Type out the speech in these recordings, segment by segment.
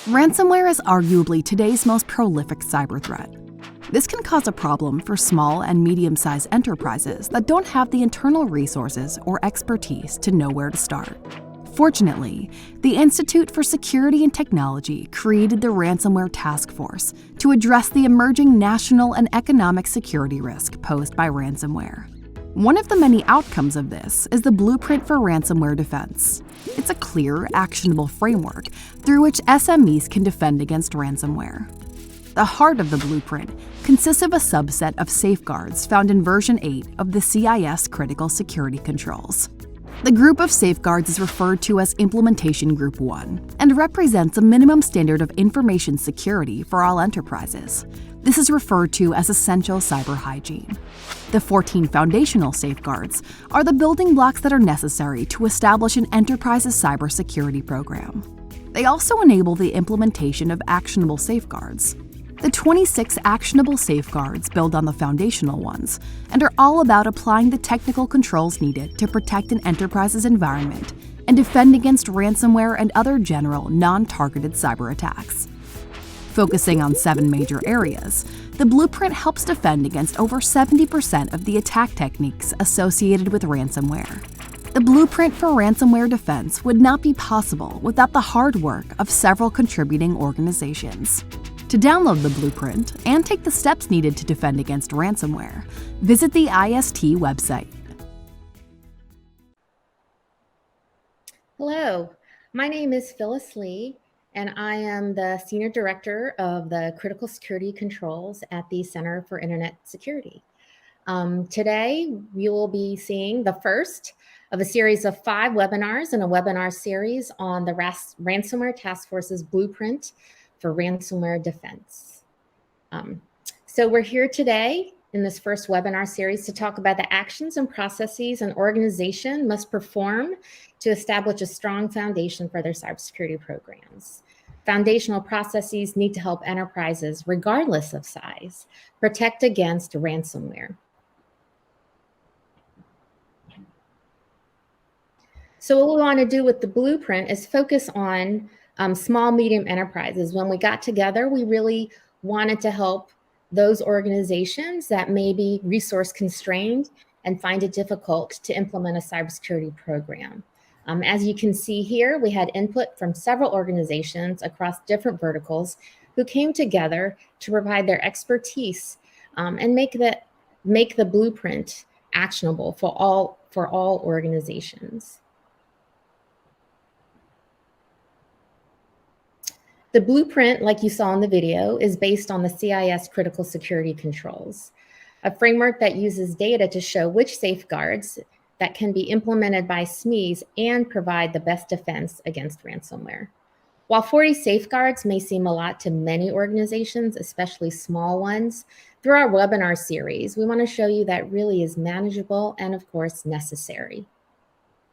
Ransomware is arguably today's most prolific cyber threat. This can cause a problem for small and medium-sized enterprises that don't have the internal resources or expertise to know where to start. Fortunately, the Institute for Security and Technology created the Ransomware Task Force to address the emerging national and economic security risk posed by ransomware. One of the many outcomes of this is the Blueprint for Ransomware Defense. It's a clear, actionable framework through which SMEs can defend against ransomware. The heart of the blueprint consists of a subset of safeguards found in version 8 of the CIS Critical Security Controls. The group of safeguards is referred to as Implementation Group 1 and represents a minimum standard of information security for all enterprises. This is referred to as essential cyber hygiene. The 14 foundational safeguards are the building blocks that are necessary to establish an enterprise's cybersecurity program. They also enable the implementation of actionable safeguards. The 26 actionable safeguards build on the foundational ones and are all about applying the technical controls needed to protect an enterprise's environment and defend against ransomware and other general, non-targeted cyber attacks. Focusing on 7 major areas, the blueprint helps defend against over 70% of the attack techniques associated with ransomware. The Blueprint for Ransomware Defense would not be possible without the hard work of several contributing organizations. To download the blueprint and take the steps needed to defend against ransomware, visit the IST website. Hello, my name is Phyllis Lee, and I am the Senior Director of the Critical Security Controls at the Center for Internet Security. Today, we will be seeing the first of a series of 5 webinars in a webinar series on the Ransomware Task Force's Blueprint for Ransomware Defense. So we're here today in this first webinar series to talk about the actions and processes an organization must perform to establish a strong foundation for their cybersecurity programs. Foundational processes need to help enterprises, regardless of size, protect against ransomware. So what we want to do with the blueprint is focus on small, medium enterprises. When we got together, we really wanted to help those organizations that may be resource constrained and find it difficult to implement a cybersecurity program. As you can see here, we had input from several organizations across different verticals who came together to provide their expertise and make the blueprint actionable for all organizations. The blueprint, like you saw in the video, is based on the CIS Critical Security Controls, a framework that uses data to show which safeguards that can be implemented by SMEs and provide the best defense against ransomware. While 40 safeguards may seem a lot to many organizations, especially small ones, through our webinar series, we want to show you that really is manageable and, of course, necessary.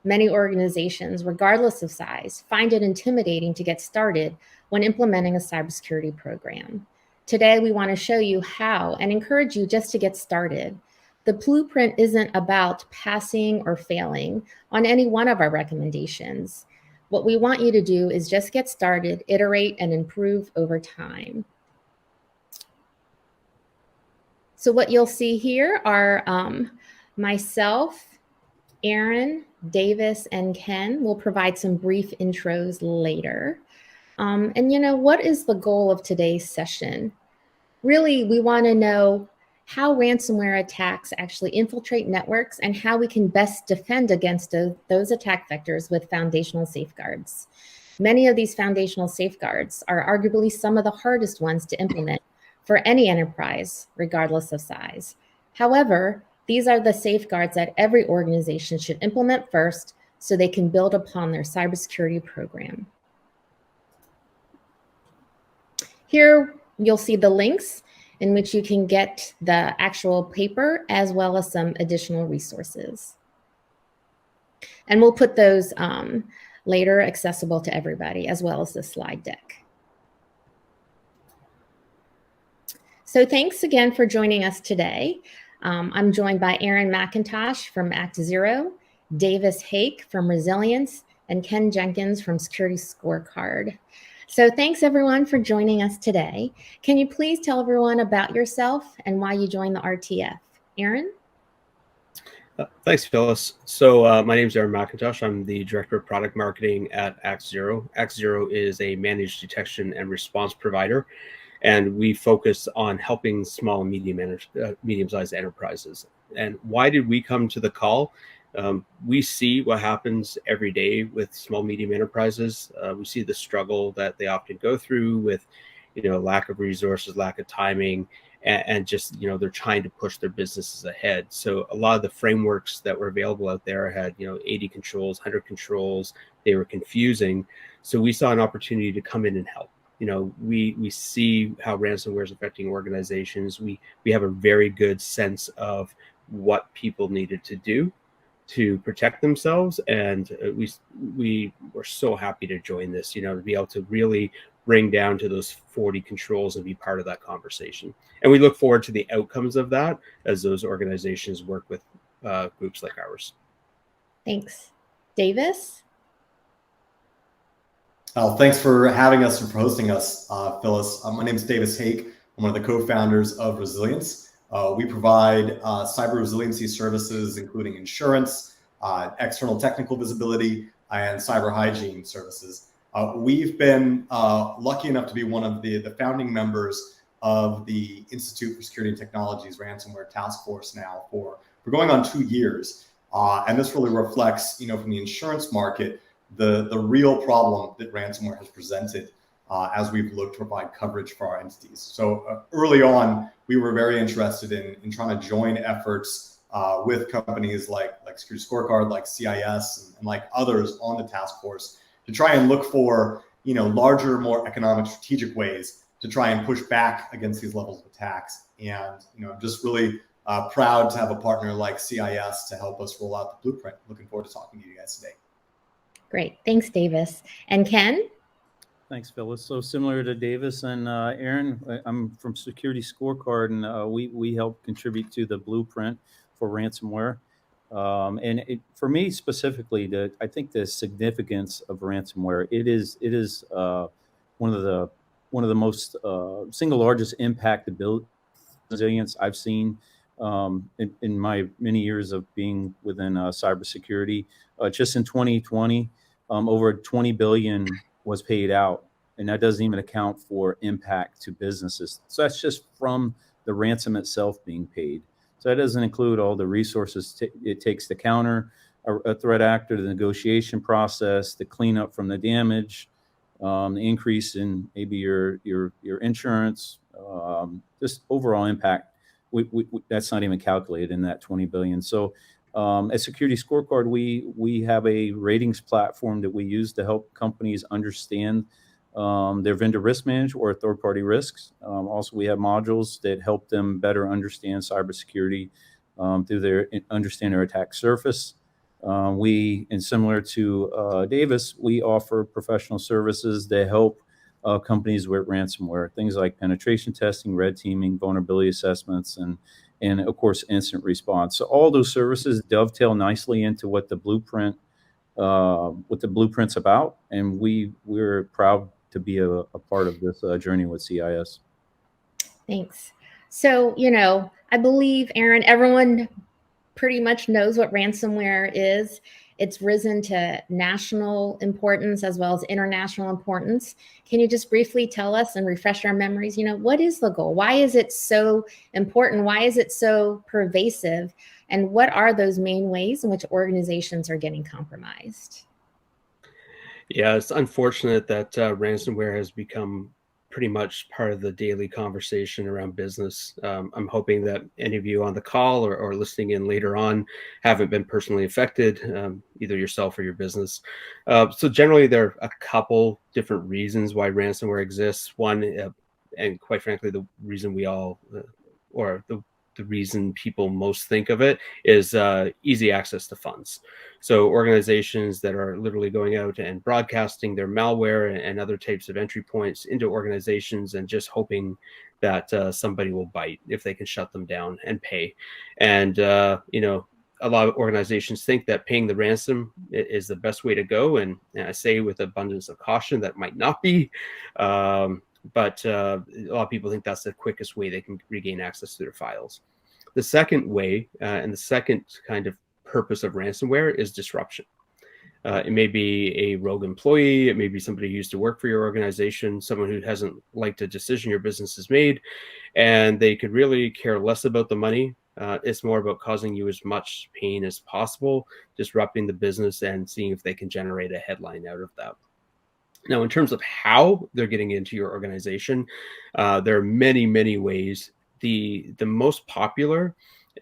Many organizations, regardless of size, find it intimidating to get started when implementing a cybersecurity program. Today, we want to show you how and encourage you just to get started. The blueprint isn't about passing or failing on any one of our recommendations. What we want you to do is just get started, iterate, and improve over time. So what you'll see here are myself, Aaron, Davis, and Ken will provide some brief intros later. And what is the goal of today's session? Really, we want to know how ransomware attacks actually infiltrate networks and how we can best defend against those attack vectors with foundational safeguards. Many of these foundational safeguards are arguably some of the hardest ones to implement for any enterprise, regardless of size. However, these are the safeguards that every organization should implement first so they can build upon their cybersecurity program. Here, you'll see the links in which you can get the actual paper as well as some additional resources. And we'll put those later accessible to everybody, as well as the slide deck. So thanks again for joining us today. I'm joined by Aaron McIntosh from ActZero, Davis Hake from Resilience, and Ken Jenkins from Security Scorecard. So thanks everyone for joining us today. Can you please tell everyone about yourself and why you joined the RTF? Aaron? Thanks, Phyllis. So my name is Aaron McIntosh. I'm the Director of Product Marketing at ActZero. ActZero is a managed detection and response provider, and we focus on helping small and medium-sized enterprises. And why did we come to the call? We see what happens every day with small, medium enterprises. We see the struggle that they often go through with, lack of resources, lack of timing, and just, they're trying to push their businesses ahead. So a lot of the frameworks that were available out there had, 80 controls, 100 controls. They were confusing. So we saw an opportunity to come in and help. We see how ransomware is affecting organizations. We have a very good sense of what people needed to do to protect themselves, and we were so happy to join this, to be able to really bring down to those 40 controls and be part of that conversation. And we look forward to the outcomes of that as those organizations work with groups like ours. Thanks. Davis? Thanks for having us and for hosting us, Phyllis. My name is Davis Hake. I'm one of the co-founders of Resilience. We provide cyber resiliency services, including insurance, external technical visibility, and cyber hygiene services. We've been lucky enough to be one of the founding members of the Institute for Security and Technology's Ransomware Task Force now for going on 2 years. And this really reflects, from the insurance market, the real problem that ransomware has presented as we've looked to provide coverage for our entities. So early on, we were very interested in trying to join efforts with companies like Security Scorecard, like CIS, and like others on the task force to try and look for, larger, more economic, strategic ways to try and push back against these levels of attacks. And, I'm just really proud to have a partner like CIS to help us roll out the blueprint. Looking forward to talking to you guys today. Great. Thanks, Davis. And Ken? Thanks, Phyllis. So similar to Davis and Aaron, I'm from Security Scorecard, and we help contribute to the blueprint for ransomware. And for me specifically, I think the significance of ransomware, it is one of the most single largest impact resilience I've seen in my many years of being within cybersecurity. Just in 2020, over 20 billion was paid out, and that doesn't even account for impact to businesses. So that's just from the ransom itself being paid. So that doesn't include all the resources it takes to counter a threat actor, the negotiation process, the cleanup from the damage, the increase in maybe your insurance, just overall impact. That's not even calculated in that 20 billion. So at Security Scorecard, we have a ratings platform that we use to help companies understand their vendor risk management or third-party risks. Also, we have modules that help them better understand cybersecurity through understand their attack surface. And similar to Davis, we offer professional services that help companies with ransomware, things like penetration testing, red teaming, vulnerability assessments, and of course, incident response. So all those services dovetail nicely into what the blueprint's about, and we're proud to be a part of this journey with CIS. Thanks. So, I believe, Aaron, everyone pretty much knows what ransomware is. It's risen to national importance as well as international importance. Can you just briefly tell us and refresh our memories, what is the goal? Why is it so important? Why is it so pervasive? And what are those main ways in which organizations are getting compromised? Yeah, it's unfortunate that ransomware has become pretty much part of the daily conversation around business. I'm hoping that any of you on the call or listening in later on haven't been personally affected, either yourself or your business. So generally, there are a couple different reasons why ransomware exists. One, and quite frankly, the reason we all, or the reason people most think of it is easy access to funds. So organizations that are literally going out and broadcasting their malware and other types of entry points into organizations and just hoping that somebody will bite if they can shut them down and pay. And, a lot of organizations think that paying the ransom is the best way to go. And I say with abundance of caution that might not be. But a lot of people think that's the quickest way they can regain access to their files. The second way, and the second kind of purpose of ransomware is disruption. It may be a rogue employee. It may be somebody who used to work for your organization, someone who hasn't liked a decision your business has made, and they could really care less about the money. It's more about causing you as much pain as possible, disrupting the business and seeing if they can generate a headline out of that. Now, in terms of how they're getting into your organization, there are many, many ways. The most popular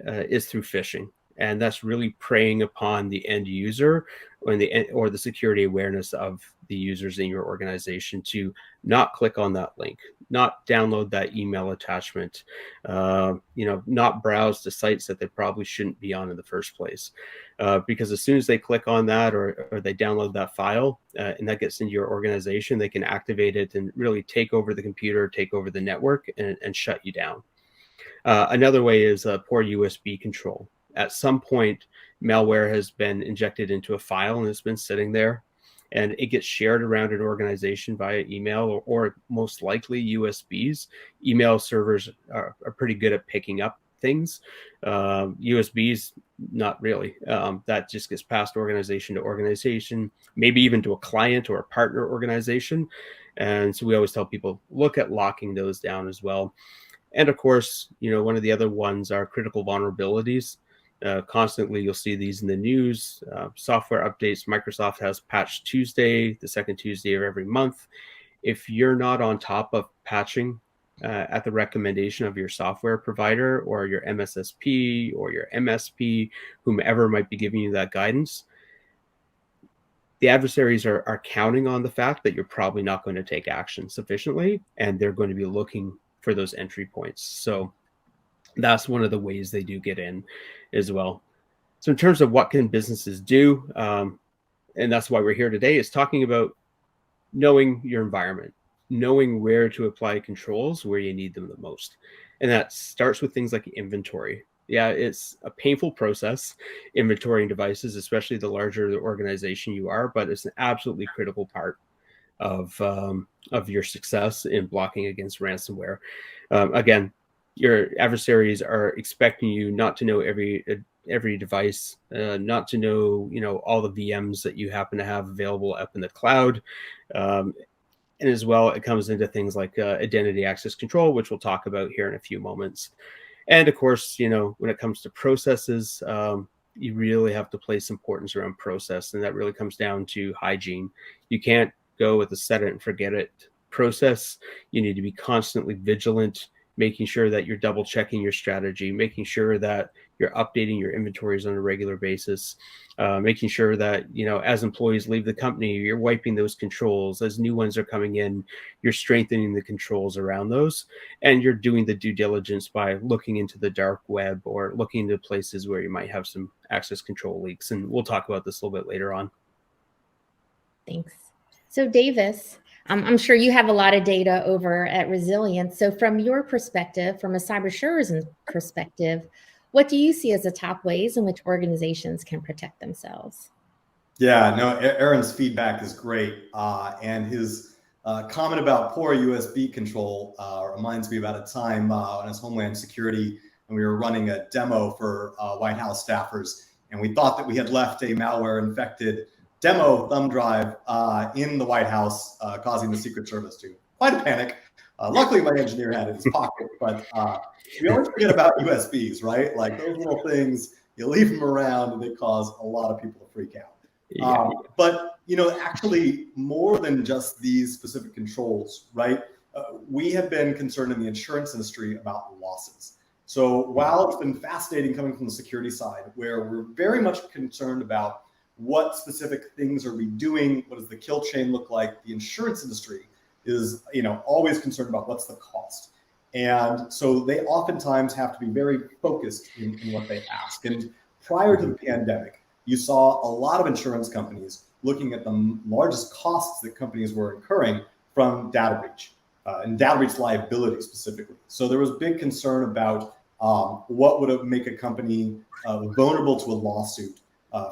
is through phishing. And that's really preying upon the end user or the security awareness of the users in your organization to not click on that link, not download that email attachment, not browse the sites that they probably shouldn't be on in the first place. Because as soon as they click on that or they download that file and that gets into your organization, they can activate it and really take over the computer, take over the network and shut you down. Another way is poor USB control. At some point, malware has been injected into a file and it's been sitting there, and it gets shared around an organization via email or most likely USBs. Email servers are pretty good at picking up things. USBs, not really. That just gets passed organization to organization, maybe even to a client or a partner organization. And so we always tell people, look at locking those down as well. And of course, one of the other ones are critical vulnerabilities. Constantly, you'll see these in the news. Software updates. Microsoft has Patch Tuesday, the second Tuesday of every month. If you're not on top of patching at the recommendation of your software provider or your MSSP or your MSP, whomever might be giving you that guidance, the adversaries are counting on the fact that you're probably not going to take action sufficiently, and they're going to be looking for those entry points. So that's one of the ways they do get in as well. So in terms of what can businesses do, and that's why we're here today, is talking about knowing your environment, knowing where to apply controls, where you need them the most. And that starts with things like inventory. Yeah, it's a painful process, inventorying devices, especially the larger the organization you are, but it's an absolutely critical part of your success in blocking against ransomware. Again, your adversaries are expecting you not to know every device, not to know all the VMs that you happen to have available up in the cloud, and as well it comes into things like identity access control, which we'll talk about here in a few moments. And of course, when it comes to processes, you really have to place importance around process, and that really comes down to hygiene. You can't go with a set it and forget it process. You need to be constantly vigilant, making sure that you're double checking your strategy, making sure that you're updating your inventories on a regular basis, making sure that, as employees leave the company, you're wiping those controls. As new ones are coming in, you're strengthening the controls around those. And you're doing the due diligence by looking into the dark web or looking into places where you might have some access control leaks. And we'll talk about this a little bit later on. Thanks. So Davis, I'm sure you have a lot of data over at Resilience. So from your perspective, from a cybersecurity perspective, what do you see as the top ways in which organizations can protect themselves? Yeah, no, Aaron's feedback is great. And his comment about poor USB control reminds me about a time when I was Homeland Security and we were running a demo for White House staffers. And we thought that we had left a malware infected demo thumb drive in the White House, causing the Secret Service to quite a panic. Luckily, my engineer had it in his pocket, but we always forget about USBs, right? Like those little things, you leave them around and they cause a lot of people to freak out. Yeah. But, actually more than just these specific controls, right? We have been concerned in the insurance industry about losses. So while it's been fascinating coming from the security side, where we're very much concerned about what specific things are we doing? What does the kill chain look like? The insurance industry is, always concerned about what's the cost. And so they oftentimes have to be very focused in what they ask. And prior to the pandemic, you saw a lot of insurance companies looking at the largest costs that companies were incurring from data breach and data breach liability specifically. So there was big concern about What would make a company vulnerable to a lawsuit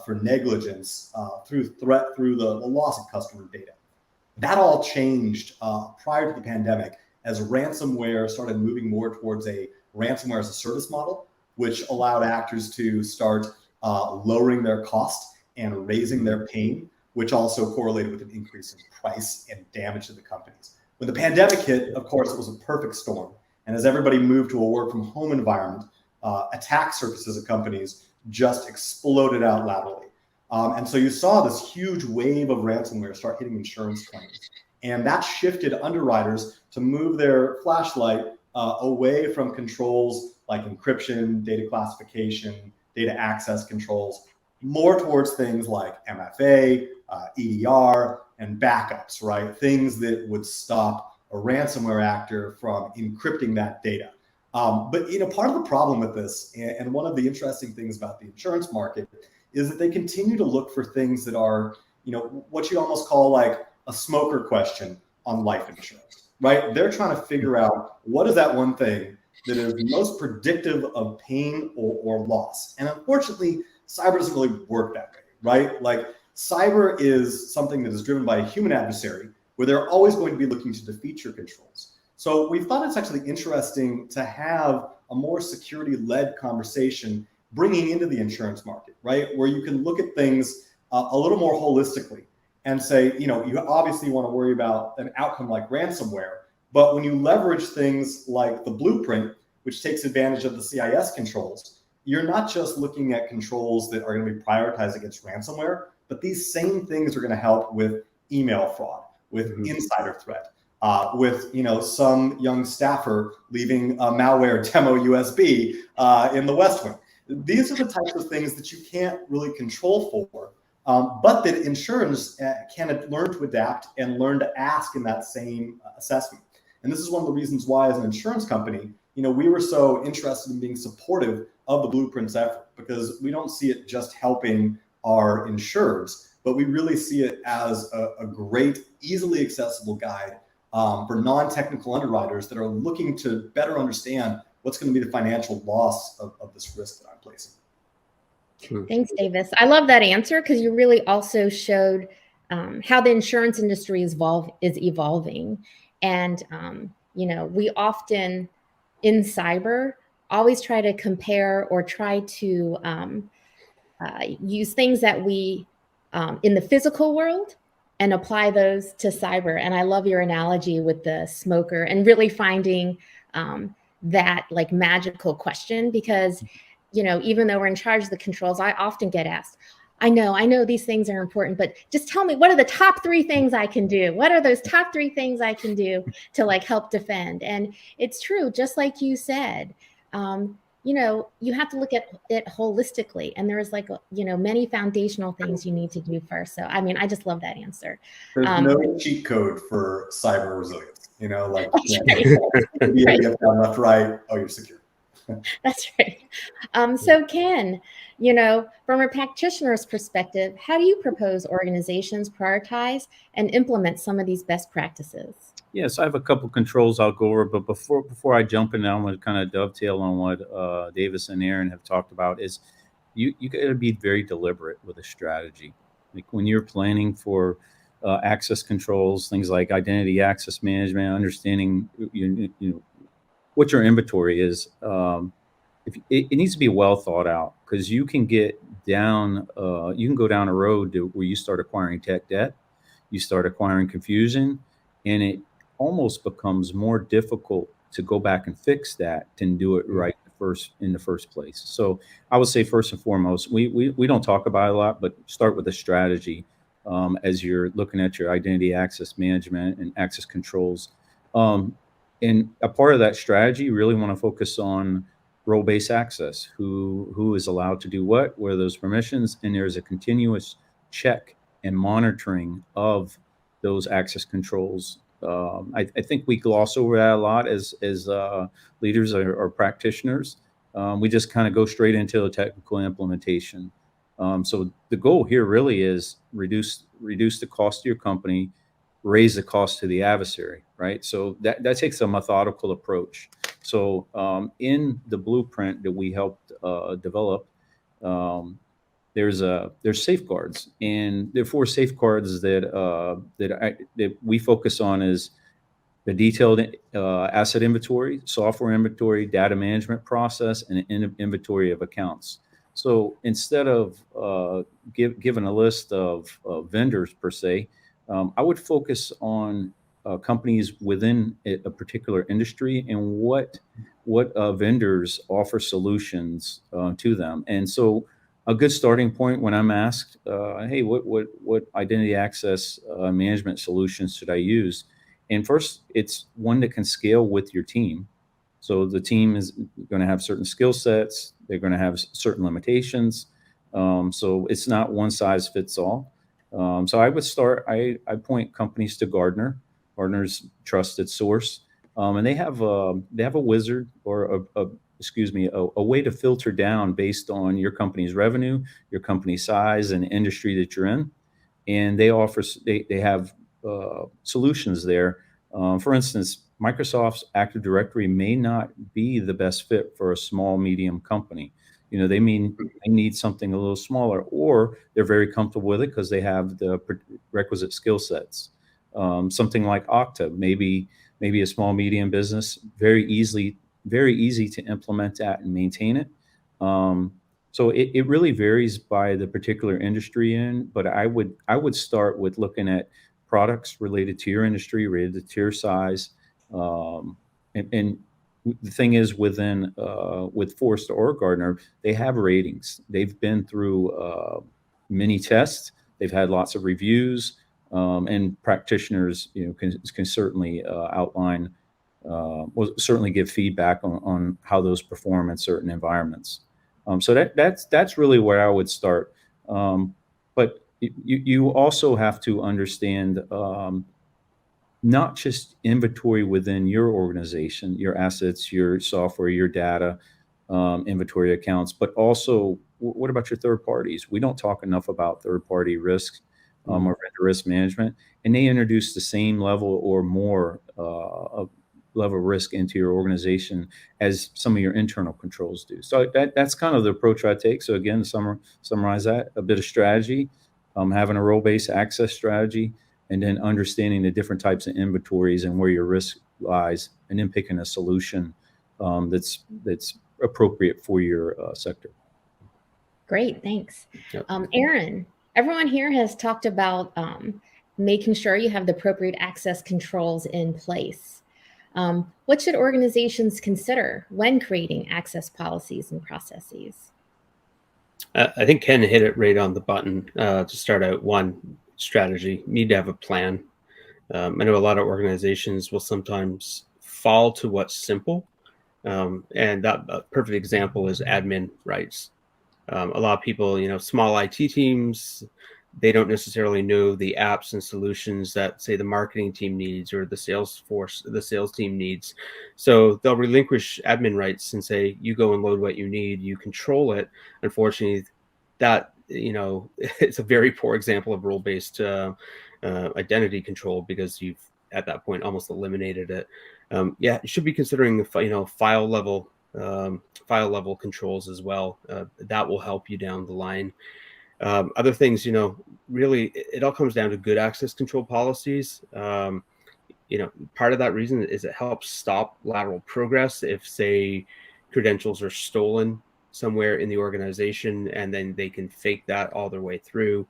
for negligence through the loss of customer data? That all changed prior to the pandemic as ransomware started moving more towards a ransomware as a service model, which allowed actors to start lowering their cost and raising their pain, which also correlated with an increase in price and damage to the companies. When the pandemic hit, of course, it was a perfect storm. And as everybody moved to a work from home environment, attack surfaces of companies just exploded out laterally. And so you saw this huge wave of ransomware start hitting insurance claims. And that shifted underwriters to move their flashlight away from controls like encryption, data classification, data access controls, more towards things like MFA, EDR, and backups, right? Things that would stop a ransomware actor from encrypting that data. But part of the problem with this, and one of the interesting things about the insurance market, is that they continue to look for things that are, what you almost call like a smoker question on life insurance, right? They're trying to figure out what is that one thing that is most predictive of pain or loss. And unfortunately, cyber doesn't really work that way, right? Like cyber is something that is driven by a human adversary where they're always going to be looking to defeat your controls. So we thought it's actually interesting to have a more security-led conversation bringing into the insurance market, right? Where you can look at things a little more holistically and say, you obviously want to worry about an outcome like ransomware, but when you leverage things like the blueprint, which takes advantage of the CIS controls, you're not just looking at controls that are going to be prioritized against ransomware, but these same things are going to help with email fraud, with insider threat, with some young staffer leaving a malware demo USB in the West Wing. These are the types of things that you can't really control for, but that insurers can learn to adapt and learn to ask in that same assessment. And this is one of the reasons why, as an insurance company, we were so interested in being supportive of the Blueprint's effort, because we don't see it just helping our insurers, but we really see it as a great, easily accessible guide for non-technical underwriters that are looking to better understand what's going to be the financial loss of this risk that I'm placing. Thanks, Davis. I love that answer because you really also showed how the insurance industry is evolving. And, we often in cyber always try to compare or try to use things that we in the physical world and apply those to cyber. And I love your analogy with the smoker and really finding that like magical question, because, even though we're in charge of the controls, I often get asked, I know these things are important, but just tell me, what are the top 3 things I can do? What are those top 3 things I can do to help defend? And it's true, just like you said, you have to look at it holistically. And there's many foundational things you need to do first. So, I just love that answer. There's no cheat code for cyber resilience, Right. left, right, oh, you're secure. That's right. So Ken, from a practitioner's perspective, how do you propose organizations prioritize and implement some of these best practices? Yes, I have a couple controls I'll go over, but before I jump in, I want to kind of dovetail on what Davis and Aaron have talked about. Is you got to be very deliberate with a strategy. Like when you're planning for access controls, things like identity access management, understanding what your inventory is. It needs to be well thought out, because you can get down, you can go down a road where you start acquiring tech debt, you start acquiring confusion, and it almost becomes more difficult to go back and fix that than do it right in the first place. So I would say first and foremost, we don't talk about it a lot, but start with a strategy as you're looking at your identity access management and access controls. And a part of that strategy, you really want to focus on role-based access, who is allowed to do what are those permissions, and there's a continuous check and monitoring of those access controls. I think we gloss over that a lot as leaders or practitioners. We just kind of go straight into the technical implementation. So the goal here really is reduce the cost to your company, raise the cost to the adversary, right? So that takes a methodical approach. So in the blueprint that we helped develop, there's safeguards, and there are 4 safeguards that we focus on is the detailed asset inventory, software inventory, data management process, and an inventory of accounts. So instead of giving a list of vendors per se, I would focus on companies within a particular industry and what vendors offer solutions to them. And so a good starting point when I'm asked, hey, what identity access management solutions should I use? And first, it's one that can scale with your team. So the team is going to have certain skill sets. They're going to have certain limitations. So it's not one size fits all. So I would start, I point companies to Gartner. Gartner's trusted source. And they have a wizard or a way to filter down based on your company's revenue, your company size, and industry that you're in. And they have solutions there. For instance, Microsoft's Active Directory may not be the best fit for a small, medium company. They need something a little smaller, or they're very comfortable with it because they have the requisite skill sets. Something like Okta, maybe a small, medium business, very easy to implement that and maintain it. So it really varies by the particular industry but I would start with looking at products related to your industry, related to your size. And the thing is with Forrester or Gartner, they have ratings. They've been through many tests. They've had lots of reviews, and practitioners, can certainly outline, will certainly give feedback on how those perform in certain environments. So that's really where I would start. But you also have to understand not just inventory within your organization, your assets, your software, your data, inventory accounts, but also what about your third parties? We don't talk enough about third party risks or vendor risk management, and they introduce the same level or more of level of risk into your organization as some of your internal controls do. So that's kind of the approach I take. So again, to summarize that, a bit of strategy, having a role-based access strategy, and then understanding the different types of inventories and where your risk lies, and then picking a solution that's appropriate for your sector. Great, thanks. Yep. Aaron, everyone here has talked about making sure you have the appropriate access controls in place. What should organizations consider when creating access policies and processes? I think Ken hit it right on the button. To start out, one, strategy. You need to have a plan. I know a lot of organizations will sometimes fall to what's simple. And that a perfect example is admin rights. A lot of people, small IT teams, they don't necessarily know the apps and solutions that, say, the marketing team needs or the sales team needs. So they'll relinquish admin rights and say, you go and load what you need, you control it. Unfortunately, that, it's a very poor example of role-based identity control, because you've, at that point, almost eliminated it. You should be considering the, file level controls as well. That will help you down the line. Other things, really, it all comes down to good access control policies. Part of that reason is it helps stop lateral progress if, say, credentials are stolen somewhere in the organization, and then they can fake that all their way through.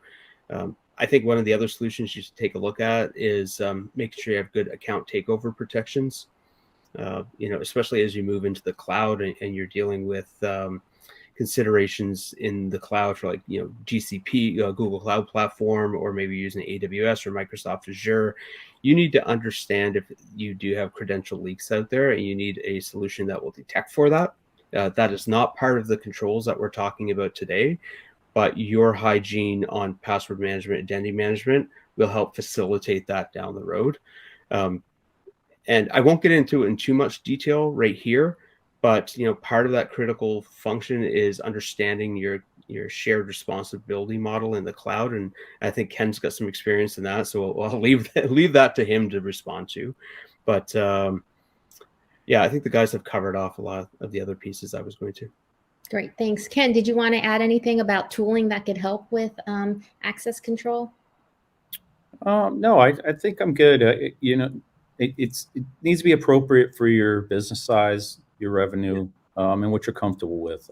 I think one of the other solutions you should take a look at is making sure you have good account takeover protections. Especially as you move into the cloud and you're dealing with considerations in the cloud for, like, GCP, Google Cloud Platform, or maybe using AWS or Microsoft Azure. You need to understand if you do have credential leaks out there, and you need a solution that will detect for that. That is not part of the controls that we're talking about today, but your hygiene on password management, identity management will help facilitate that down the road. And I won't get into it in too much detail right here, but part of that critical function is understanding your shared responsibility model in the cloud, and I think Ken's got some experience in that, so I'll leave that to him to respond to. But Yeah, I think the guys have covered off a lot of the other pieces I was going to. Great, thanks. Ken, did you want to add anything about tooling that could help with access control? No, I think I'm good. It needs to be appropriate for your business size, your revenue, and what you're comfortable with.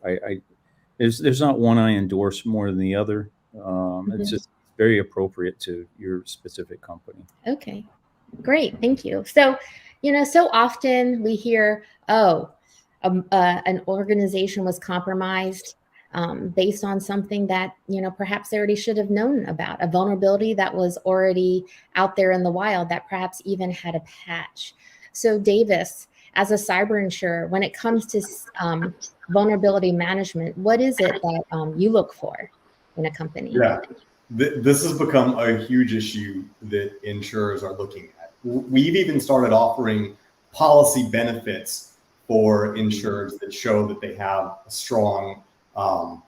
There's not one I endorse more than the other. It's just very appropriate to your specific company. Okay, great, thank you. So, so often we hear, oh, an organization was compromised based on something that, perhaps they already should have known about, a vulnerability that was already out there in the wild that perhaps even had a patch. So Davis, as a cyber insurer, when it comes to vulnerability management, what is it that you look for in a company? Yeah, this has become a huge issue that insurers are looking at. We've even started offering policy benefits for insurers that show that they have a strong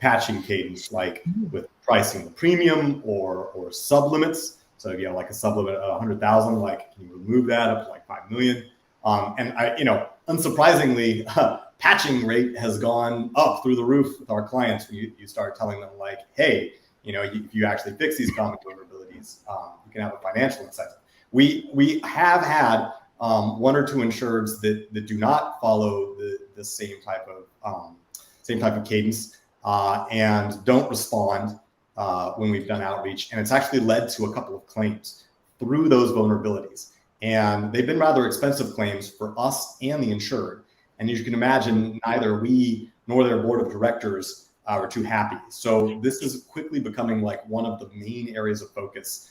patching cadence, like with pricing the premium or sublimits. So if you have like a sublimit of 100,000, like can you remove that up to like 5 million? And unsurprisingly, patching rate has gone up through the roof with our clients. When you start telling them like, hey, if you actually fix these common vulnerabilities, you can have a financial incentive. We have had one or two insureds that do not follow the same type of cadence and don't respond when we've done outreach, and it's actually led to a couple of claims through those vulnerabilities, and they've been rather expensive claims for us and the insured. And as you can imagine, neither we nor their board of directors are too happy. So this is quickly becoming like one of the main areas of focus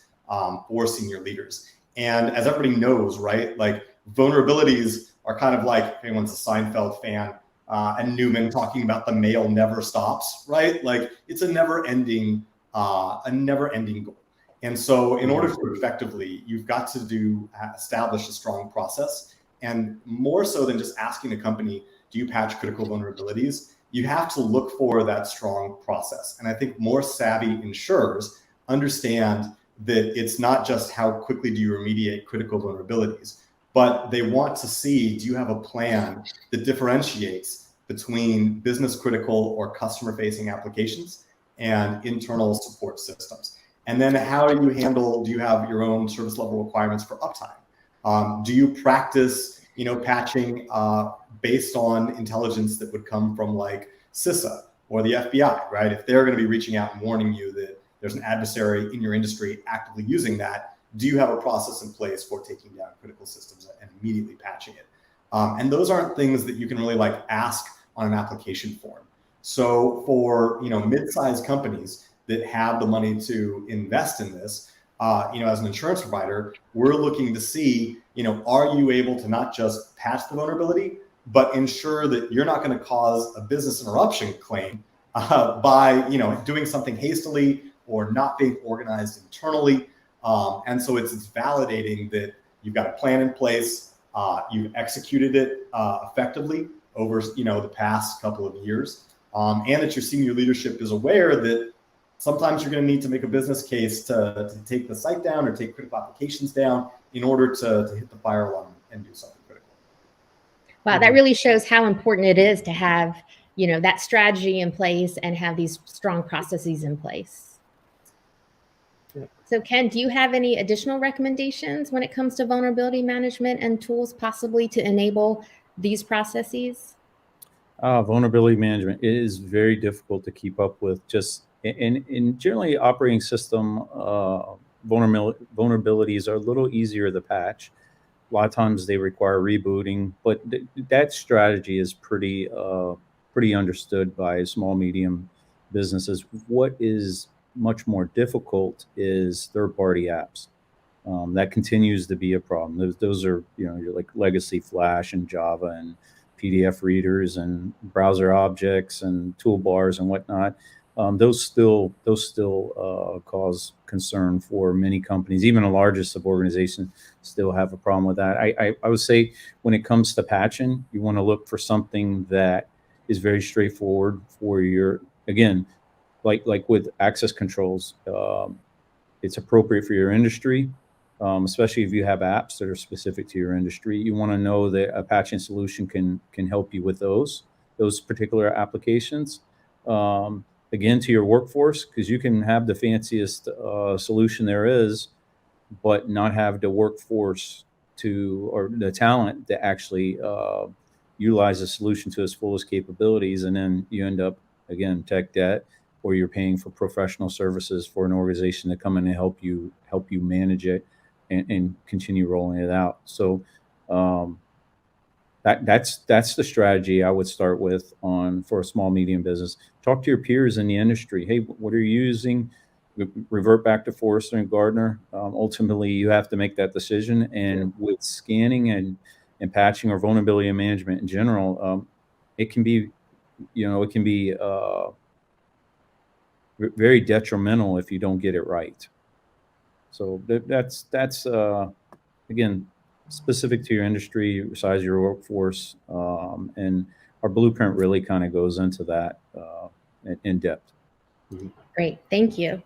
for senior leaders. And as everybody knows, right, like vulnerabilities are kind of like, if anyone's a Seinfeld fan, and Newman talking about the mail never stops, right? Like it's a never-ending goal. And so in order to effectively, you've got to establish a strong process. And more so than just asking a company, do you patch critical vulnerabilities? You have to look for that strong process. And I think more savvy insurers understand that it's not just how quickly do you remediate critical vulnerabilities, but they want to see, do you have a plan that differentiates between business critical or customer facing applications and internal support systems? And then how do you have your own service level requirements for uptime? Do you practice, patching based on intelligence that would come from like CISA or the FBI, right? If they're going to be reaching out and warning you that there's an adversary in your industry actively using that, do you have a process in place for taking down critical systems and immediately patching it? And those aren't things that you can really like ask on an application form. So for mid-sized companies that have the money to invest in this, as an insurance provider, we're looking to see, are you able to not just patch the vulnerability, but ensure that you're not going to cause a business interruption claim by doing something hastily or not being organized internally. And so it's validating that you've got a plan in place, you've executed it effectively over the past couple of years, and that your senior leadership is aware that sometimes you're going to need to make a business case to take the site down or take critical applications down in order to hit the fire alarm and do something critical. Wow, that really shows how important it is to have, that strategy in place and have these strong processes in place. Yeah. So Ken, do you have any additional recommendations when it comes to vulnerability management and tools possibly to enable these processes? Vulnerability management is very difficult to keep up with. Just in generally operating system vulnerabilities are a little easier to patch. A lot of times they require rebooting, but that strategy is pretty understood by small, medium businesses. What is much more difficult is third-party apps. That continues to be a problem. Those are, your like legacy Flash and Java and PDF readers and browser objects and toolbars and whatnot. Those still cause concern for many companies. Even the largest of organizations still have a problem with that. I would say when it comes to patching, you want to look for something that is very straightforward for your, again, like with access controls. It's appropriate for your industry. especially if you have apps that are specific to your industry. You want to know that a patching solution can help you with those particular applications. Again, to your workforce, because you can have the fanciest solution there is, but not have the workforce or the talent to actually utilize the solution to its fullest capabilities, and then you end up, again, tech debt, or you're paying for professional services for an organization to come in and help you manage it and continue rolling it out. So that's the strategy I would start with for a small medium business. Talk to your peers in the industry. Hey, what are you using? Revert back to Forrester and Gartner. Ultimately, you have to make that decision. And with scanning and patching or vulnerability management in general, it can be very detrimental if you don't get it right. So that's again, specific to your industry, size of your workforce, and our blueprint really kind of goes into that in depth. Great, thank you.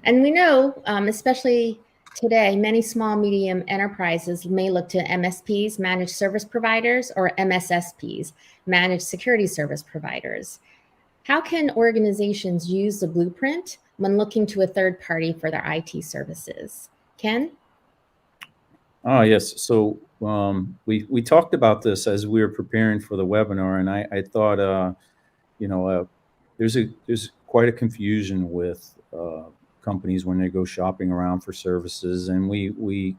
And we know, especially today, many small, medium enterprises may look to MSPs, managed service providers, or MSSPs, managed security service providers. How can organizations use the blueprint when looking to a third party for their IT services? Ken? Oh, yes. So we talked about this as we were preparing for the webinar, and I thought, there's quite a confusion with companies when they go shopping around for services, and we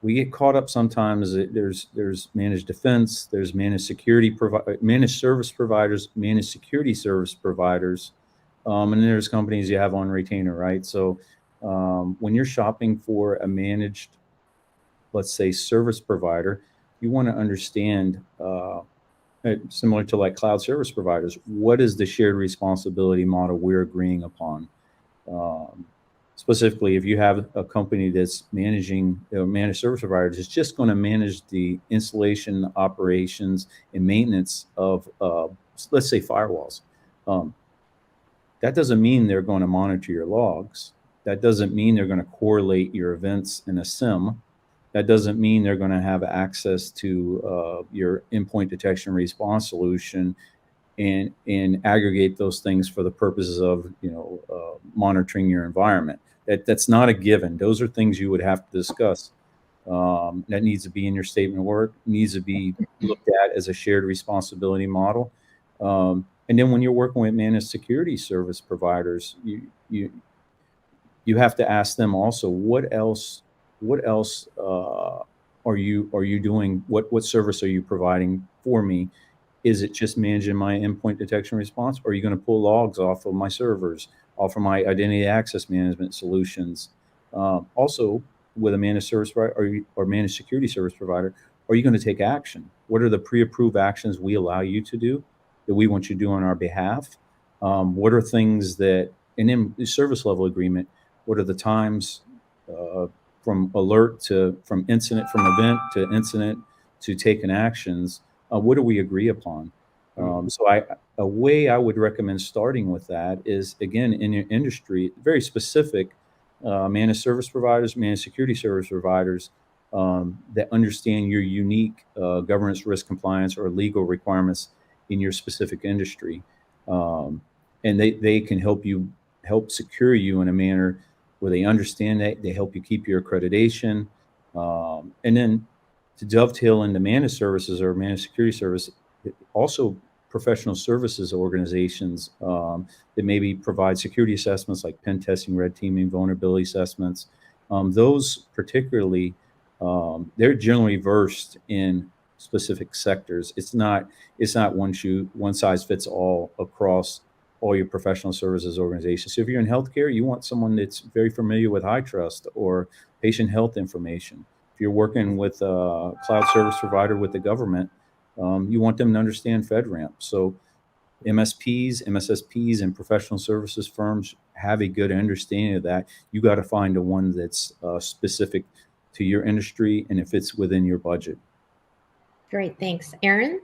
get caught up sometimes. There's managed defense, there's managed security managed service providers, managed security service providers, and then there's companies you have on retainer, right? So when you're shopping for a managed, let's say, service provider, you want to understand, similar to like cloud service providers, what is the shared responsibility model we're agreeing upon? Specifically, if you have a company that's managing managed service providers, it's just going to manage the installation, operations, and maintenance of, let's say, firewalls. That doesn't mean they're going to monitor your logs. That doesn't mean they're going to correlate your events in a SIM. That doesn't mean they're going to have access to your endpoint detection and response solution and aggregate those things for the purposes of monitoring your environment. That's not a given. Those are things you would have to discuss. That needs to be in your statement of work. Needs to be looked at as a shared responsibility model. And then when you're working with managed security service providers, you have to ask them also, what else are you doing? What service are you providing for me? Is it just managing my endpoint detection response? Or are you going to pull logs off of my servers, off of my identity access management solutions? Also, with a managed service provider or managed security service provider, are you going to take action? What are the pre-approved actions we allow you to do that we want you to do on our behalf? What are things that, and in the service level agreement, what are the times from alert from event to incident to taking actions? What do we agree upon? So a way I would recommend starting with that is, again, in your industry, very specific, managed service providers, managed security service providers that understand your unique governance, risk, compliance, or legal requirements in your specific industry. And they can help secure you in a manner where they understand that, they help you keep your accreditation. And then to dovetail into managed services or managed security service, also professional services organizations that maybe provide security assessments like pen testing, red teaming, vulnerability assessments. Those particularly, they're generally versed in specific sectors. It's not one size fits all across all your professional services organizations. So if you're in healthcare, you want someone that's very familiar with HITRUST or patient health information. If you're working with a cloud service provider with the government, you want them to understand FedRAMP. So MSPs, MSSPs, and professional services firms have a good understanding of that. You got to find the one that's specific to your industry and if it's within your budget. Great, thanks. Aaron?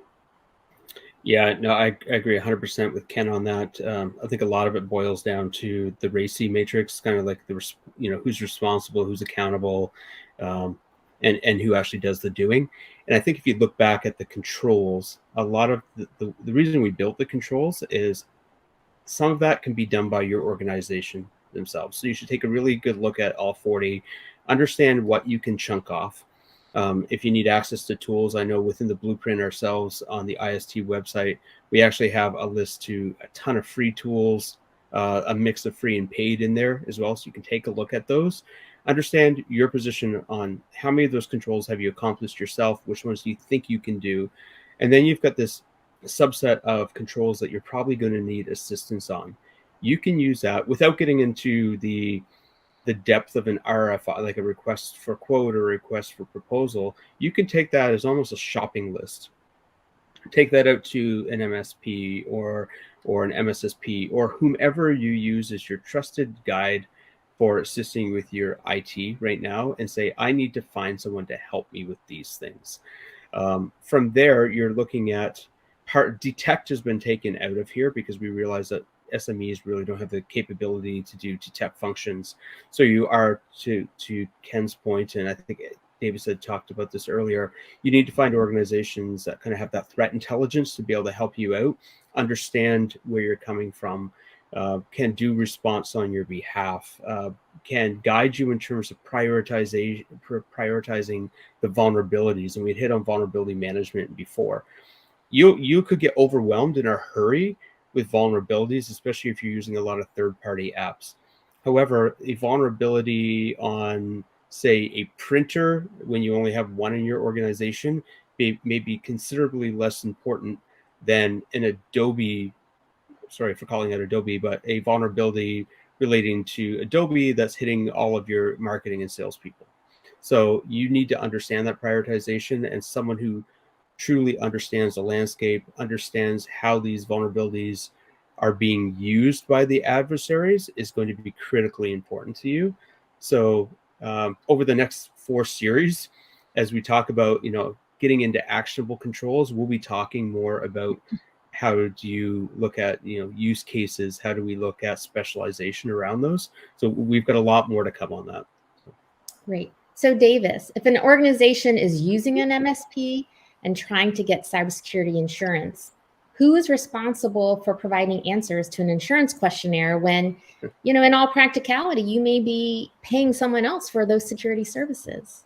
Yeah, no, I agree 100% with Ken on that. I think a lot of it boils down to the RACI matrix, kind of like who's responsible, who's accountable, um, and who actually does the doing. And I think if you look back at the controls, a lot of the reason we built the controls is some of that can be done by your organization themselves. So you should take a really good look at all 40, understand what you can chunk off. If you need access to tools, I know within the blueprint ourselves on the IST website, we actually have a list to a ton of free tools, a mix of free and paid in there as well. So you can take a look at those, understand your position on how many of those controls have you accomplished yourself, which ones do you think you can do. And then you've got this subset of controls that you're probably going to need assistance on. You can use that without getting into the depth of an RFI, like a request for quote or request for proposal. You can take that as almost a shopping list. Take that out to an MSP or an MSSP or whomever you use as your trusted guide for assisting with your IT right now, and say, I need to find someone to help me with these things. From there, you're looking at detect has been taken out of here because we realize that SMEs really don't have the capability to do detect functions. So you are, to Ken's point, and I think Davis had talked about this earlier, you need to find organizations that kind of have that threat intelligence to be able to help you out, understand where you're coming from, can do response on your behalf, can guide you in terms of prioritizing the vulnerabilities. And we'd hit on vulnerability management before. You could get overwhelmed in a hurry with vulnerabilities, especially if you're using a lot of third-party apps. However, a vulnerability on, say, a printer when you only have one in your organization may be considerably less important than an Adobe, sorry for calling it Adobe, but a vulnerability relating to Adobe that's hitting all of your marketing and salespeople. So you need to understand that prioritization, and someone who truly understands the landscape, understands how these vulnerabilities are being used by the adversaries is going to be critically important to you. So over the next 4 series, as we talk about, getting into actionable controls, we'll be talking more about how do you look at, use cases, how do we look at specialization around those. So we've got a lot more to come on that. Great. So Davis, if an organization is using an MSP and trying to get cybersecurity insurance, who is responsible for providing answers to an insurance questionnaire when, in all practicality, you may be paying someone else for those security services?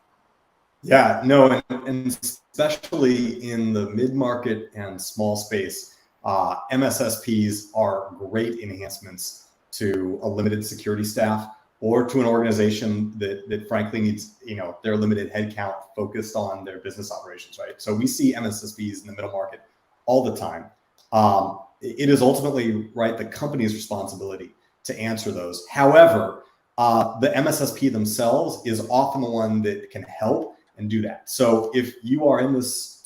Yeah, no, and especially in the mid-market and small space, MSSPs are great enhancements to a limited security staff or to an organization that frankly needs, their limited headcount focused on their business operations, right? So we see MSSPs in the middle market all the time. It is ultimately, right, the company's responsibility to answer those. However, the MSSP themselves is often the one that can help and do that. So if you are in this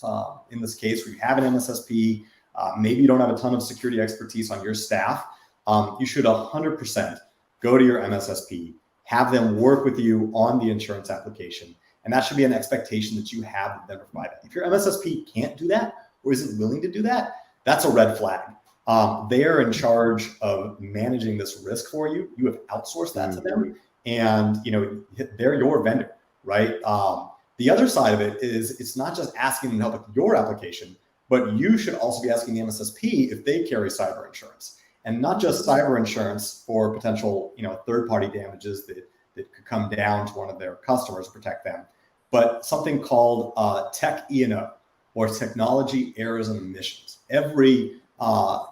case where you have an MSSP, maybe you don't have a ton of security expertise on your staff, you should 100% go to your MSSP, have them work with you on the insurance application. And that should be an expectation that you have them provide that. If your MSSP can't do that or isn't willing to do that, that's a red flag. They are in charge of managing this risk for you. You have outsourced that to them, and they're your vendor, right? The other side of it is it's not just asking them to help with your application, but you should also be asking the MSSP if they carry cyber insurance. And not just cyber insurance for potential, third-party damages that could come down to one of their customers to protect them, but something called Tech E&O, or technology errors and omissions. Every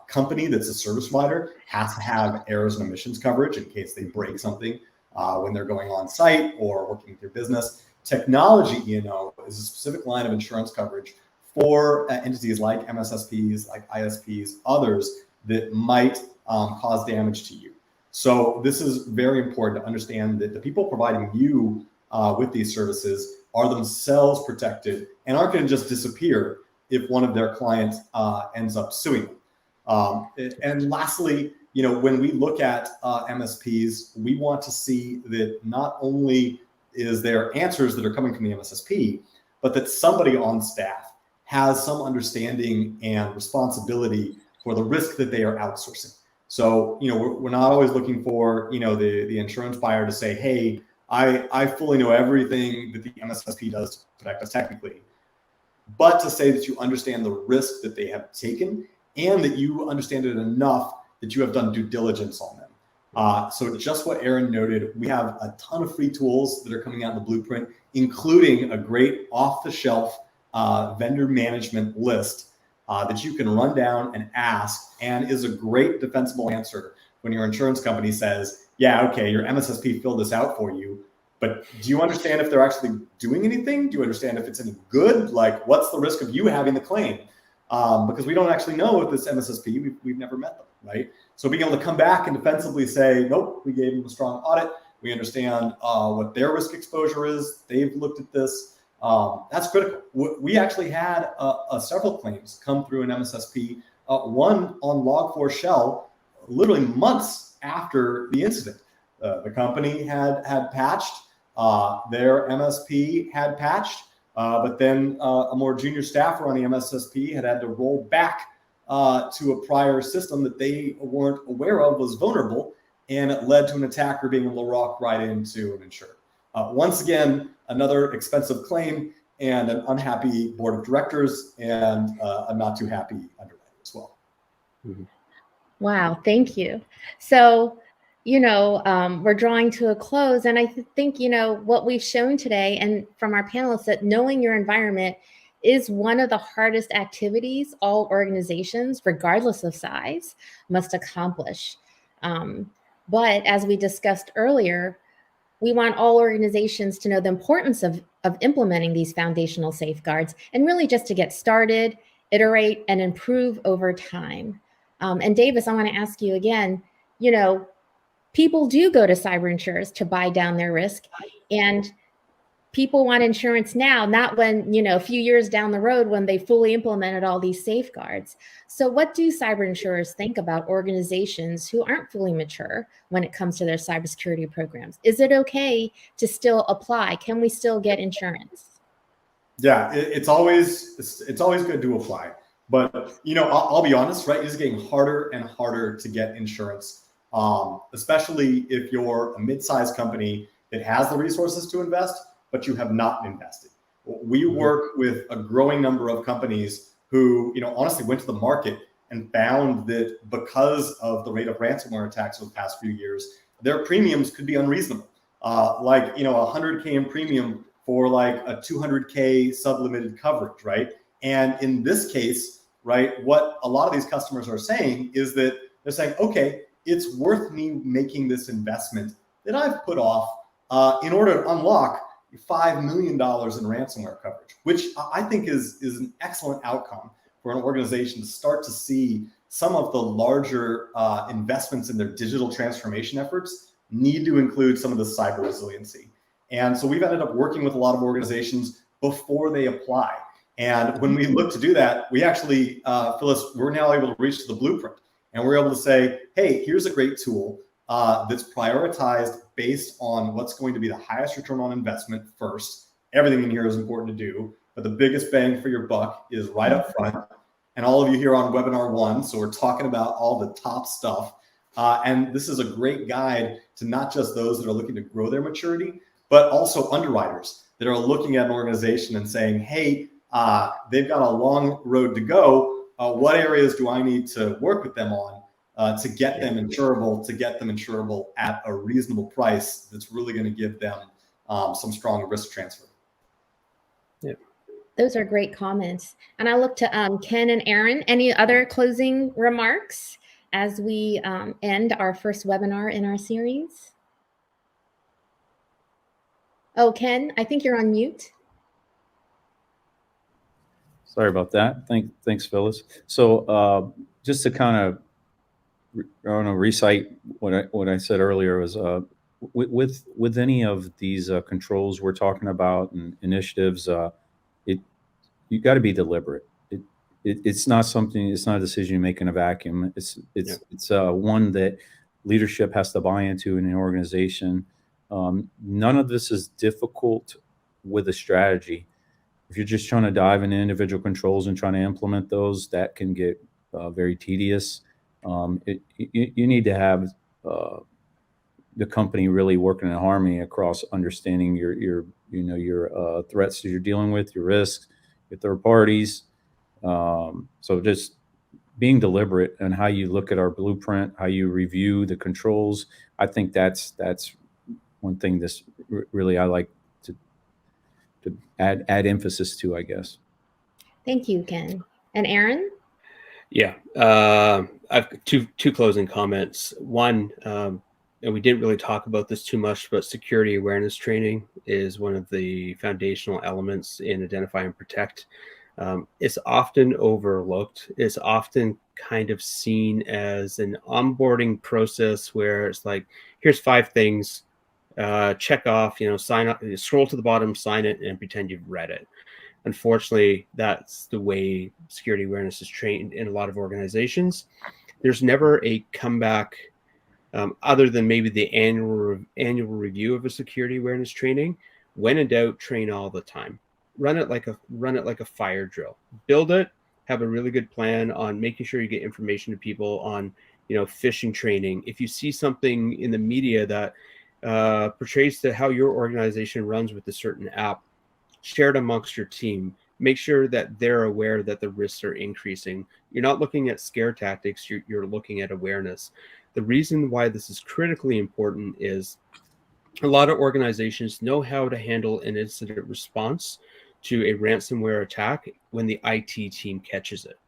company that's a service provider has to have errors and omissions coverage in case they break something when they're going on site or working with your business. Technology E&O is a specific line of insurance coverage for entities like MSSPs, like ISPs, others that might cause damage to you. So this is very important to understand that the people providing you with these services are themselves protected and aren't going to just disappear if one of their clients ends up suing them. And lastly, when we look at MSPs, we want to see that not only is there answers that are coming from the MSSP, but that somebody on staff has some understanding and responsibility for the risk that they are outsourcing. So, we're not always looking for, the insurance buyer to say, hey, I fully know everything that the MSSP does to protect us technically, but to say that you understand the risk that they have taken and that you understand it enough that you have done due diligence on them. So just what Aaron noted, we have a ton of free tools that are coming out in the blueprint, including a great off-the-shelf vendor management list that you can run down and ask, and is a great defensible answer when your insurance company says, yeah, okay, your MSSP filled this out for you, but do you understand if they're actually doing anything? Do you understand if it's any good? Like, what's the risk of you having the claim? Because we don't actually know with this MSSP, we've never met them, right? So being able to come back and defensively say, nope, we gave them a strong audit. We understand what their risk exposure is. They've looked at this. That's critical. We actually had several claims come through an MSSP, one on Log4 Shell, literally months after the incident. The company had patched, their MSP had patched, but then a more junior staffer on the MSSP had to roll back to a prior system that they weren't aware of was vulnerable, and it led to an attacker being able to walk right into an insurer. Once again, another expensive claim and an unhappy board of directors and a not too happy underwriter as well. Mm-hmm. Wow, thank you. So, we're drawing to a close, and I think, what we've shown today and from our panelists, that knowing your environment is one of the hardest activities all organizations, regardless of size, must accomplish. But as we discussed earlier, we want all organizations to know the importance of implementing these foundational safeguards, and really just to get started, iterate, and improve over time. And Davis, I want to ask you again, people do go to cyber insurers to buy down their risk, and people want insurance now, not when, a few years down the road when they fully implemented all these safeguards. So what do cyber insurers think about organizations who aren't fully mature when it comes to their cybersecurity programs? Is it okay to still apply? Can we still get insurance? Yeah, it's always good to apply. But, I'll be honest, right? It's getting harder and harder to get insurance, especially if you're a mid-sized company that has the resources to invest, but you have not invested. We work with a growing number of companies who, honestly went to the market and found that because of the rate of ransomware attacks over the past few years, their premiums could be unreasonable. Like, $100K in premium for like a $200K sublimited coverage, right? And in this case, right, what a lot of these customers are saying is that they're saying, okay, it's worth me making this investment that I've put off in order to unlock $5 million in ransomware coverage, which I think is an excellent outcome for an organization to start to see some of the larger investments in their digital transformation efforts need to include some of the cyber resiliency. And so we've ended up working with a lot of organizations before they apply. And when we look to do that, we actually, Phyllis, we're now able to reach to the blueprint, and we're able to say, hey, here's a great tool that's prioritized based on what's going to be the highest return on investment first. Everything in here is important to do, but the biggest bang for your buck is right up front. And all of you here on webinar 1, so we're talking about all the top stuff. And this is a great guide to not just those that are looking to grow their maturity, but also underwriters that are looking at an organization and saying, hey, they've got a long road to go. What areas do I need to work with them on to get them insurable at a reasonable price that's really going to give them some strong risk transfer. Yeah. Those are great comments. And I look to Ken and Aaron. Any other closing remarks as we end our first webinar in our series? Oh, Ken, I think you're on mute. Sorry about that. Thanks, Phyllis. So just to kind of recite what I said earlier was with any of these controls we're talking about and initiatives, you got to be deliberate. It's not something. It's not a decision you make in a vacuum. It's one that leadership has to buy into in an organization. None of this is difficult with a strategy. If you're just trying to dive into individual controls and trying to implement those, that can get very tedious. You need to have the company really working in harmony across understanding your threats that you're dealing with, your risks, your third parties. So just being deliberate in how you look at our blueprint, how you review the controls. I think that's one thing this really I like to add emphasis to, I guess. Thank you, Ken. And Aaron? Yeah, I've got two closing comments. One, and we didn't really talk about this too much, but security awareness training is one of the foundational elements in identify and protect. It's often overlooked. It's often kind of seen as an onboarding process where it's like, here's 5 things, check off, sign up, scroll to the bottom, sign it, and pretend you've read it. Unfortunately, that's the way security awareness is trained in a lot of organizations. There's never a comeback other than maybe the annual review of a security awareness training. When in doubt, train all the time. Run it like a fire drill. Build it. Have a really good plan on making sure you get information to people on, phishing training. If you see something in the media that portrays to how your organization runs with a certain app, share it amongst your team. Make sure that they're aware that the risks are increasing. You're not looking at scare tactics. You're looking at awareness. The reason why this is critically important is a lot of organizations know how to handle an incident response to a ransomware attack when the IT team catches it.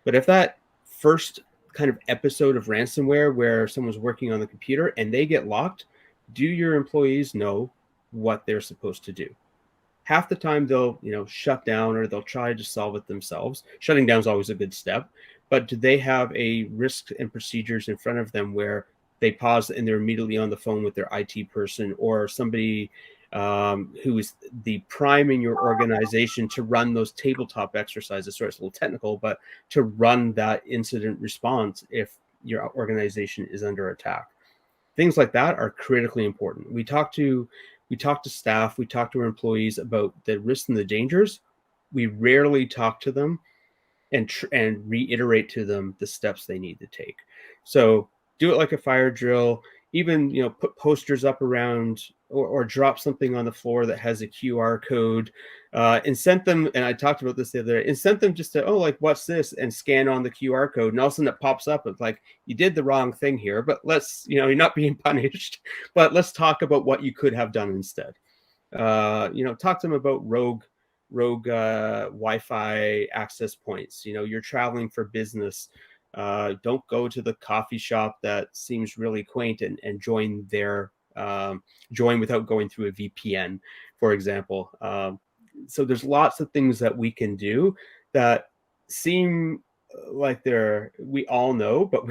But if that first kind of episode of ransomware where someone's working on the computer and they get locked, do your employees know what they're supposed to do? Half the time they'll, shut down or they'll try to solve it themselves. Shutting down is always a good step, but do they have a risk and procedures in front of them where they pause and they're immediately on the phone with their IT person or somebody who is the prime in your organization to run those tabletop exercises? So it's a little technical, but to run that incident response if your organization is under attack. Things like that are critically important. We talk to staff, we talk to our employees about the risks and the dangers. We rarely talk to them and reiterate to them the steps they need to take. So do it like a fire drill. Even put posters up around or drop something on the floor that has a QR code, and send them. And I talked about this the other day. And send them just to what's this, and scan on the QR code, and all of a sudden it pops up. It's like, you did the wrong thing here, but let's you're not being punished. But let's talk about what you could have done instead. Talk to them about rogue Wi-Fi access points. You're traveling for business. Don't go to the coffee shop that seems really quaint and join without going through a VPN, for example. So there's lots of things that we can do that seem like we all know, but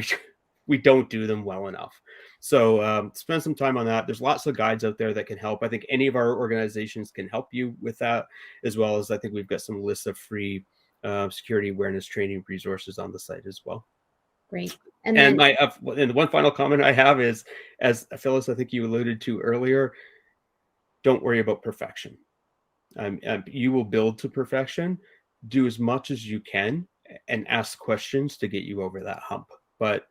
we don't do them well enough. So spend some time on that. There's lots of guides out there that can help. I think any of our organizations can help you with that, as well as I think we've got some lists of free security awareness training resources on the site as well. Great. And the one final comment I have is, as Phyllis, I think you alluded to earlier, don't worry about perfection. You will build to perfection. Do as much as you can and ask questions to get you over that hump. But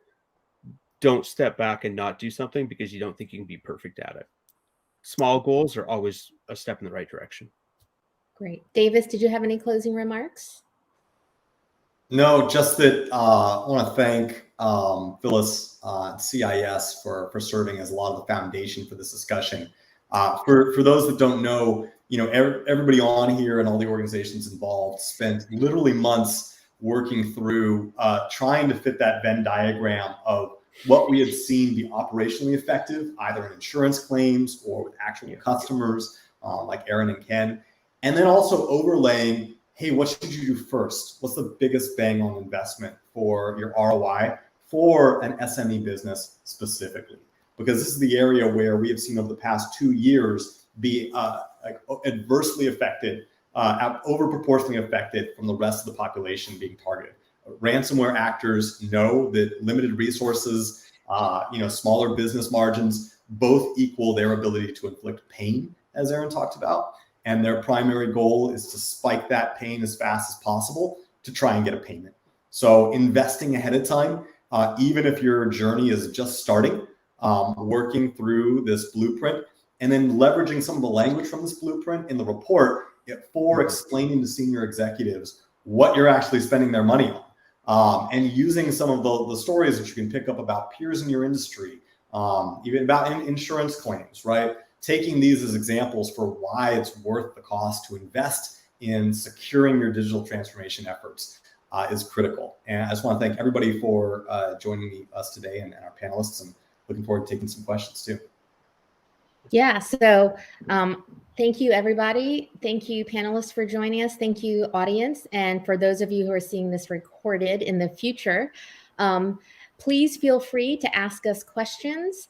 don't step back and not do something because you don't think you can be perfect at it. Small goals are always a step in the right direction. Great. Davis, did you have any closing remarks? No, just that I want to thank Phyllis CIS for serving as a lot of the foundation for this discussion. For those that don't know, everybody on here and all the organizations involved spent literally months working through trying to fit that Venn diagram of what we had seen be operationally effective, either in insurance claims or with actual customers like Aaron and Ken, and then also overlaying, hey, what should you do first? What's the biggest bang on investment for your ROI for an SME business specifically? Because this is the area where we have seen over the past 2 years be adversely affected, overproportionally affected from the rest of the population being targeted. Ransomware actors know that limited resources, smaller business margins, both equal their ability to inflict pain, as Aaron talked about. and their primary goal is to spike that pain as fast as possible to try and get a payment. So investing ahead of time, even if your journey is just starting, working through this blueprint, and then leveraging some of the language from this blueprint in the report for explaining to senior executives what you're actually spending their money on, and using some of the stories that you can pick up about peers in your industry, even about insurance claims, right? Taking these as examples for why it's worth the cost to invest in securing your digital transformation efforts is critical. And I just want to thank everybody for joining us today, and our panelists, and looking forward to taking some questions too. Yeah, so thank you, everybody. Thank you, panelists, for joining us. Thank you, audience. And for those of you who are seeing this recorded in the future, please feel free to ask us questions.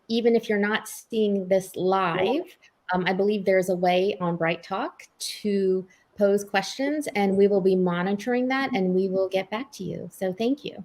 Even if you're not seeing this live, I believe there's a way on Bright Talk to pose questions, and we will be monitoring that, and we will get back to you. So thank you.